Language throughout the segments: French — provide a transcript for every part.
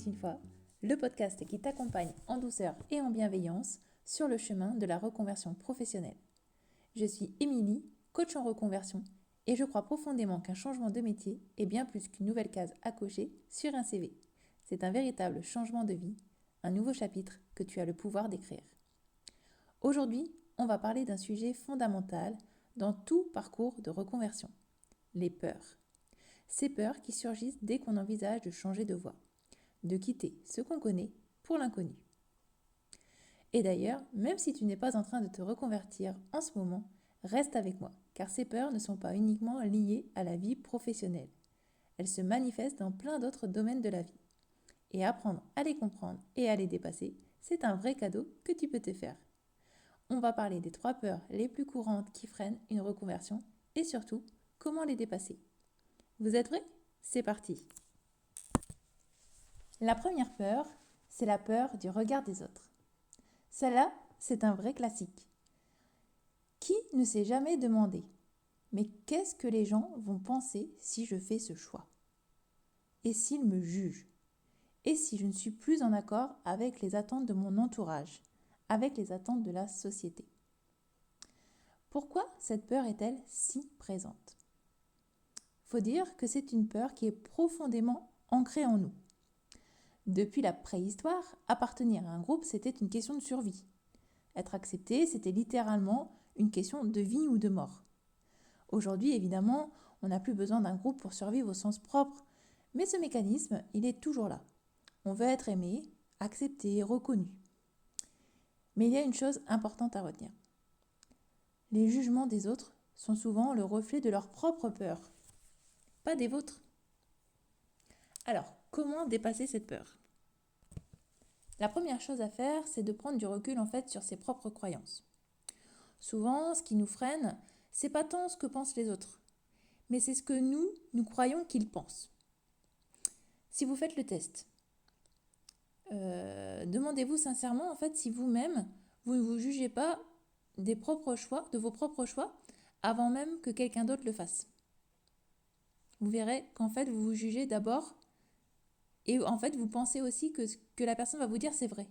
une fois, le podcast qui t'accompagne en douceur et en bienveillance sur le chemin de la reconversion professionnelle. Je suis Émilie, coach en reconversion, et je crois profondément qu'un changement de métier est bien plus qu'une nouvelle case à cocher sur un CV. C'est un véritable changement de vie, un nouveau chapitre que tu as le pouvoir d'écrire. Aujourd'hui, on va parler d'un sujet fondamental dans tout parcours de reconversion, les peurs. Ces peurs qui surgissent dès qu'on envisage de changer de voie, de quitter ce qu'on connaît pour l'inconnu. Et d'ailleurs, même si tu n'es pas en train de te reconvertir en ce moment, reste avec moi, car ces peurs ne sont pas uniquement liées à la vie professionnelle. Elles se manifestent dans plein d'autres domaines de la vie. Et apprendre à les comprendre et à les dépasser, c'est un vrai cadeau que tu peux te faire. On va parler des 3 peurs les plus courantes qui freinent une reconversion et surtout, comment les dépasser. Vous êtes prêts ? C'est parti. La première peur, c'est la peur du regard des autres. Celle-là, c'est un vrai classique. Qui ne s'est jamais demandé « Mais qu'est-ce que les gens vont penser si je fais ce choix ? Et s'ils me jugent ? Et si je ne suis plus en accord avec les attentes de mon entourage, avec les attentes de la société ?» Pourquoi cette peur est-elle si présente ? Faut dire que c'est une peur qui est profondément ancrée en nous. Depuis la préhistoire, appartenir à un groupe, c'était une question de survie. Être accepté, c'était littéralement une question de vie ou de mort. Aujourd'hui, évidemment, on n'a plus besoin d'un groupe pour survivre au sens propre, mais ce mécanisme, il est toujours là. On veut être aimé, accepté, reconnu. Mais il y a une chose importante à retenir. Les jugements des autres sont souvent le reflet de leur propre peur, pas des vôtres. Alors, comment dépasser cette peur ? La première chose à faire, c'est de prendre du recul sur ses propres croyances. Souvent, ce qui nous freine, c'est pas tant ce que pensent les autres, mais c'est ce que nous croyons qu'ils pensent. Si vous faites le test, demandez-vous sincèrement si vous-même, vous ne vous jugez pas de vos propres choix, avant même que quelqu'un d'autre le fasse. Vous verrez qu'en fait, vous vous jugez d'abord et en fait, vous pensez aussi que ce que la personne va vous dire, c'est vrai.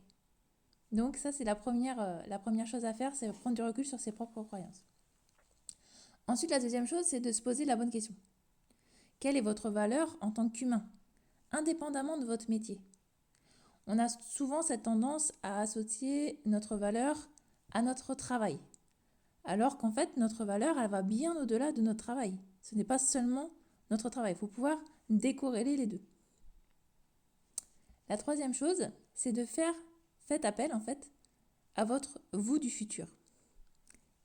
Donc ça, c'est la première chose à faire, c'est prendre du recul sur ses propres croyances. Ensuite, la deuxième chose, c'est de se poser la bonne question. Quelle est votre valeur en tant qu'humain, indépendamment de votre métier ? On a souvent cette tendance à associer notre valeur à notre travail, alors qu'en fait, notre valeur, elle va bien au-delà de notre travail. Ce n'est pas seulement notre travail, il faut pouvoir décorréler les deux. La troisième chose, c'est de faites appel à votre vous du futur.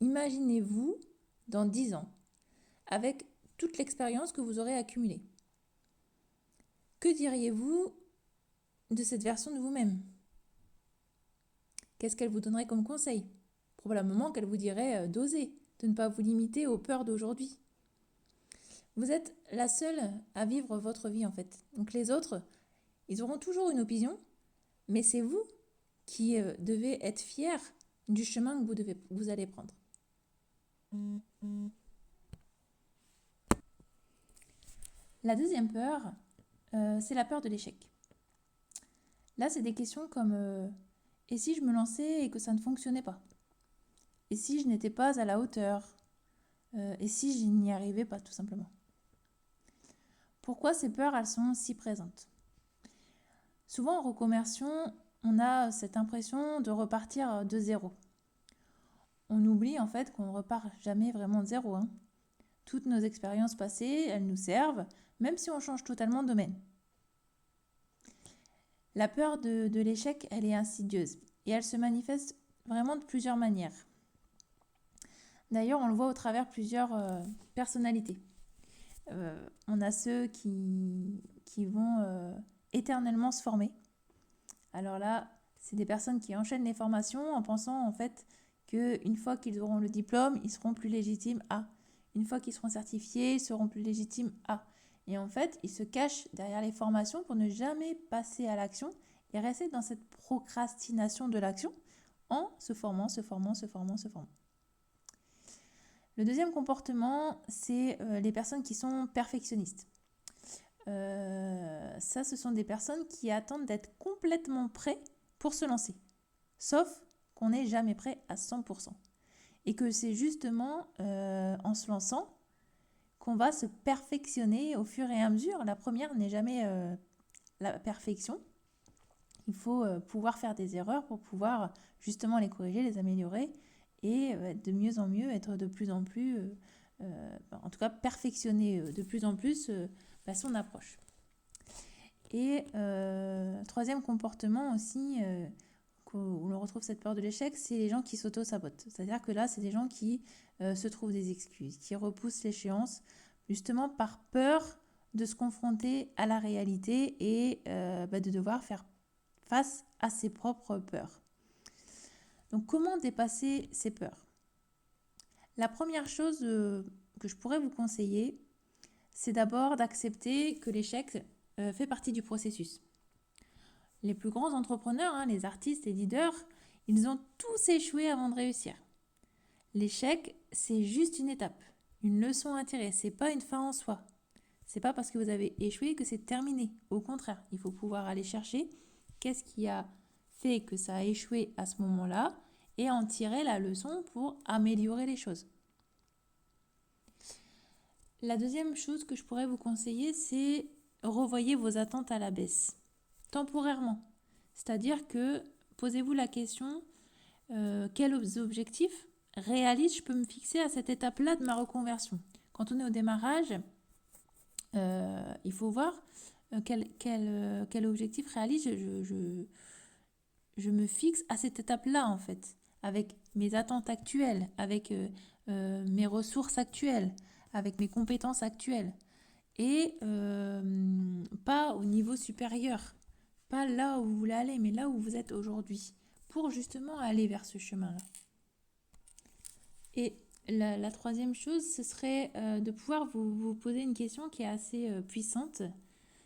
Imaginez-vous dans 10 ans, avec toute l'expérience que vous aurez accumulée. Que diriez-vous de cette version de vous-même ? Qu'est-ce qu'elle vous donnerait comme conseil ? Probablement qu'elle vous dirait d'oser, de ne pas vous limiter aux peurs d'aujourd'hui. Vous êtes la seule à vivre votre vie Donc les autres, ils auront toujours une opinion, mais c'est vous qui devez être fiers du chemin que vous allez prendre. La deuxième peur, c'est la peur de l'échec. Là, c'est des questions comme et si je me lançais et que ça ne fonctionnait pas ? Et si je n'étais pas à la hauteur ? Et si je n'y arrivais pas, tout simplement ? Pourquoi ces peurs, elles sont si présentes ? Souvent, en reconversion, on a cette impression de repartir de zéro. On oublie qu'on ne repart jamais vraiment de zéro. Toutes nos expériences passées, elles nous servent, même si on change totalement de domaine. La peur de l'échec, elle est insidieuse et elle se manifeste vraiment de plusieurs manières. D'ailleurs, on le voit au travers plusieurs personnalités. On a ceux qui vont éternellement se former. Alors là, c'est des personnes qui enchaînent les formations en pensant qu'une fois qu'ils auront le diplôme, ils seront plus légitimes à. Une fois qu'ils seront certifiés, ils seront plus légitimes à. Et ils se cachent derrière les formations pour ne jamais passer à l'action et rester dans cette procrastination de l'action en se formant. Le deuxième comportement, c'est les personnes qui sont perfectionnistes. Ça, ce sont des personnes qui attendent d'être complètement prêts pour se lancer. Sauf qu'on n'est jamais prêt à 100%. Et que c'est justement en se lançant qu'on va se perfectionner au fur et à mesure. La première n'est jamais la perfection. Il faut pouvoir faire des erreurs pour pouvoir justement les corriger, les améliorer et de mieux en mieux être de plus en plus, en tout cas perfectionner de plus en plus son approche. Et troisième comportement aussi, où l'on retrouve cette peur de l'échec, c'est les gens qui s'auto-sabotent. C'est-à-dire que là, c'est des gens qui se trouvent des excuses, qui repoussent l'échéance, justement par peur de se confronter à la réalité et de devoir faire face à ses propres peurs. Donc, comment dépasser ces peurs ? La première chose que je pourrais vous conseiller, c'est d'abord d'accepter que l'échec fait partie du processus. Les plus grands entrepreneurs, les artistes et leaders, ils ont tous échoué avant de réussir. L'échec, c'est juste une étape, une leçon à tirer, c'est pas une fin en soi. C'est pas parce que vous avez échoué que c'est terminé. Au contraire, il faut pouvoir aller chercher qu'est-ce qui a fait que ça a échoué à ce moment-là et en tirer la leçon pour améliorer les choses. La deuxième chose que je pourrais vous conseiller, c'est revoyez vos attentes à la baisse, temporairement. C'est-à-dire que posez-vous la question, quels objectifs réalistes je peux me fixer à cette étape-là de ma reconversion ? Quand on est au démarrage, il faut voir quel objectif réaliste je me fixe à cette étape-là, en fait, avec mes attentes actuelles, avec mes ressources actuelles, avec mes compétences actuelles, et pas au niveau supérieur, pas là où vous voulez aller, mais là où vous êtes aujourd'hui, pour justement aller vers ce chemin-là. Et la troisième chose, ce serait de pouvoir vous poser une question qui est assez puissante.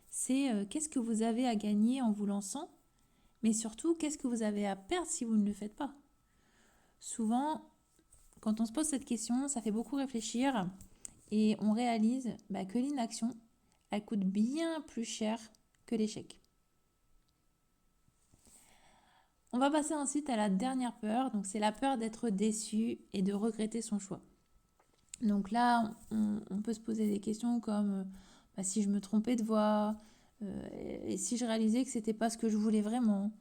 C'est qu'est-ce que vous avez à gagner en vous lançant ? Mais surtout, qu'est-ce que vous avez à perdre si vous ne le faites pas ? Souvent, quand on se pose cette question, ça fait beaucoup réfléchir et on réalise que l'inaction, elle coûte bien plus cher que l'échec. On va passer ensuite à la dernière peur, donc c'est la peur d'être déçu et de regretter son choix. Donc là, on peut se poser des questions comme si je me trompais de voie, et si je réalisais que c'était pas ce que je voulais vraiment,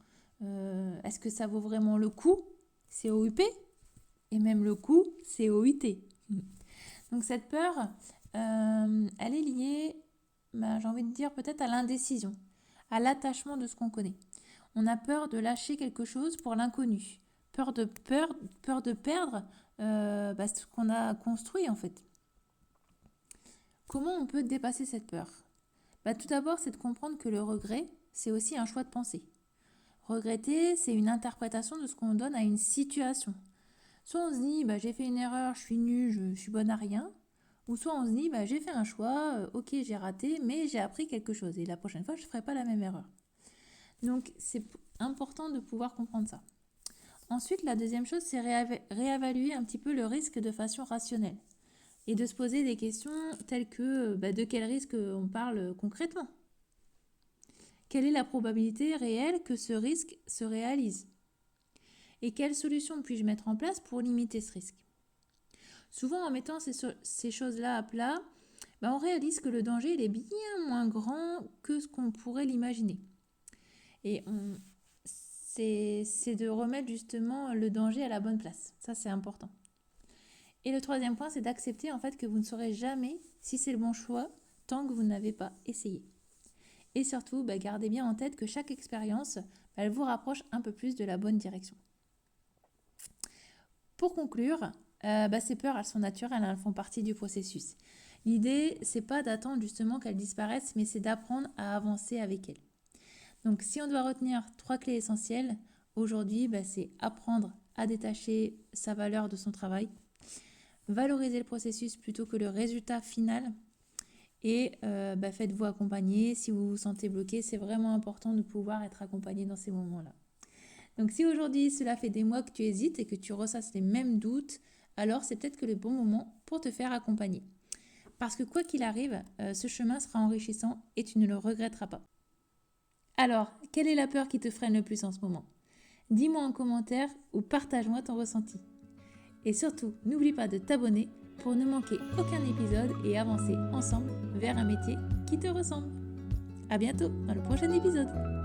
est-ce que ça vaut vraiment le coup ? COUP et même le coup COUT. Donc cette peur, elle est liée, j'ai envie de dire peut-être à l'indécision, à l'attachement de ce qu'on connaît. On a peur de lâcher quelque chose pour l'inconnu, peur de perdre ce qu'on a construit en fait. Comment on peut dépasser cette peur ? Tout d'abord, c'est de comprendre que le regret, c'est aussi un choix de pensée. Regretter, c'est une interprétation de ce qu'on donne à une situation. Soit on se dit, j'ai fait une erreur, je suis nulle, je suis bonne à rien. Ou soit on se dit, j'ai fait un choix, ok, j'ai raté, mais j'ai appris quelque chose. Et la prochaine fois, je ne ferai pas la même erreur. Donc, c'est important de pouvoir comprendre ça. Ensuite, la deuxième chose, c'est réévaluer un petit peu le risque de façon rationnelle. Et de se poser des questions telles que de quel risque on parle concrètement ? Quelle est la probabilité réelle que ce risque se réalise ? Et quelles solutions puis-je mettre en place pour limiter ce risque ? Souvent, en mettant ces choses-là à plat, on réalise que le danger il est bien moins grand que ce qu'on pourrait l'imaginer. Et c'est de remettre justement le danger à la bonne place. Ça, c'est important. Et le troisième point, c'est d'accepter en fait que vous ne saurez jamais si c'est le bon choix tant que vous n'avez pas essayé. Et surtout, gardez bien en tête que chaque expérience, elle vous rapproche un peu plus de la bonne direction. Pour conclure, ces peurs, elles sont naturelles, elles font partie du processus. L'idée, c'est pas d'attendre justement qu'elles disparaissent, mais c'est d'apprendre à avancer avec elles. Donc, si on doit retenir 3 clés essentielles, aujourd'hui, c'est apprendre à détacher sa valeur de son travail, valoriser le processus plutôt que le résultat final et faites-vous accompagner. Si vous vous sentez bloqué, c'est vraiment important de pouvoir être accompagné dans ces moments-là. Donc si aujourd'hui cela fait des mois que tu hésites et que tu ressasses les mêmes doutes, alors c'est peut-être que le bon moment pour te faire accompagner. Parce que quoi qu'il arrive, ce chemin sera enrichissant et tu ne le regretteras pas. Alors, quelle est la peur qui te freine le plus en ce moment? Dis-moi en commentaire ou partage-moi ton ressenti. Et surtout, n'oublie pas de t'abonner pour ne manquer aucun épisode et avancer ensemble vers un métier qui te ressemble. À bientôt dans le prochain épisode.